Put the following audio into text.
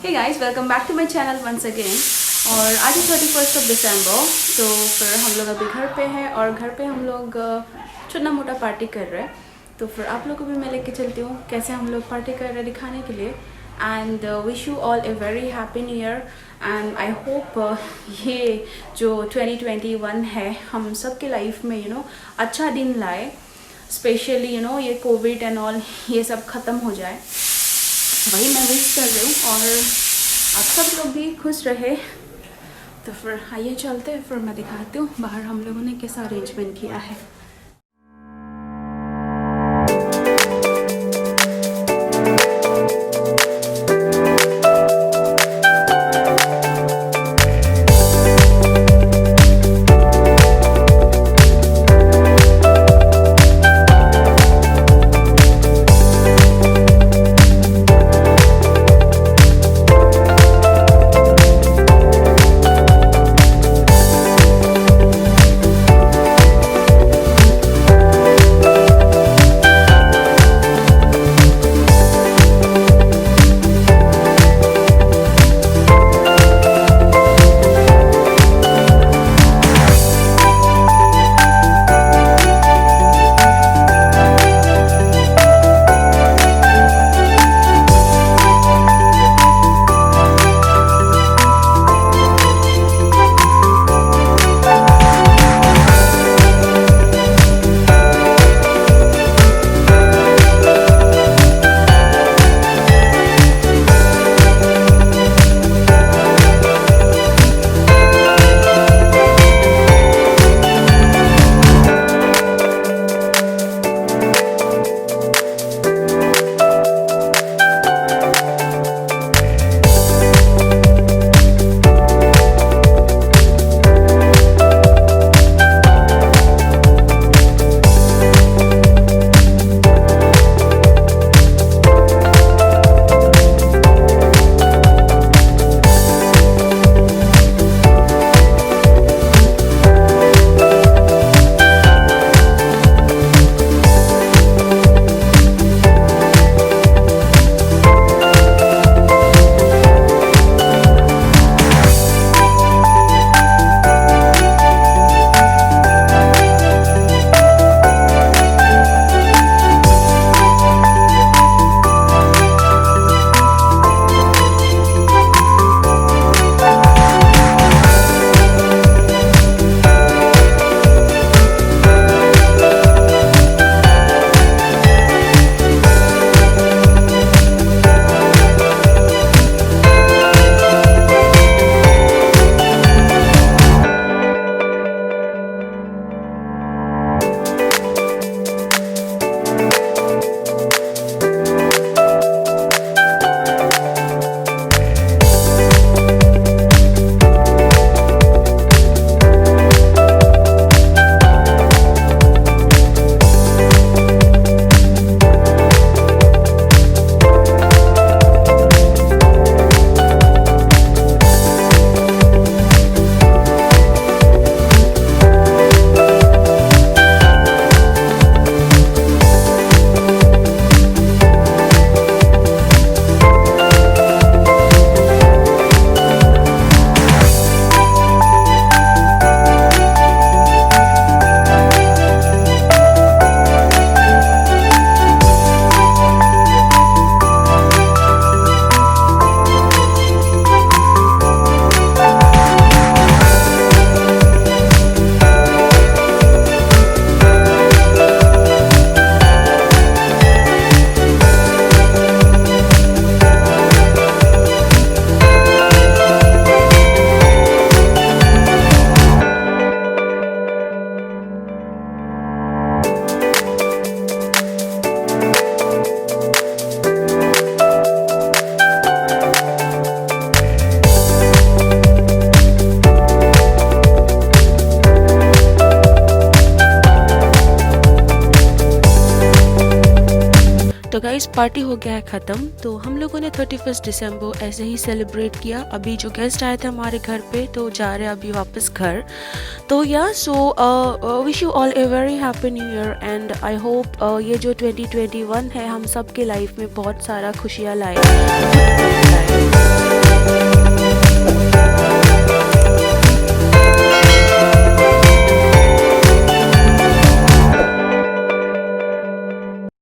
Hey guys, welcome back to my channel once again. और आज है 31 दिसंबर। तो फिर हम लोग अभी घर पे हैं और घर पे हम लोग छोटा मोटा पार्टी कर रहे हैं। तो फिर आप लोग को भी मैं लेके चलती हूँ कैसे हम लोग पार्टी कर रहे हैं दिखाने के लिए। And wish you all a very happy new year. And I hope ये जो 2021 है हम सब के लाइफ में अच्छा दिन लाए। स्पेशली ये कोविड एंड ऑल ये सब ख़त्म हो जाए, वही मैं विश कर रही हूँ। और आप सब लोग भी खुश रहे। तो फिर आइए चलते हैं, फिर मैं दिखाती हूँ बाहर हम लोगों ने कैसा अरेंजमेंट किया है। तो गाइस पार्टी हो गया है ख़त्म। तो हम लोगों ने 31 दिसंबर ऐसे ही सेलिब्रेट किया। अभी जो गेस्ट आए थे हमारे घर पे तो जा रहे हैं अभी वापस घर। तो या so wish you all a very happy new year and I hope ये जो 2021 है हम सब के लाइफ में बहुत सारा खुशियाँ लाए।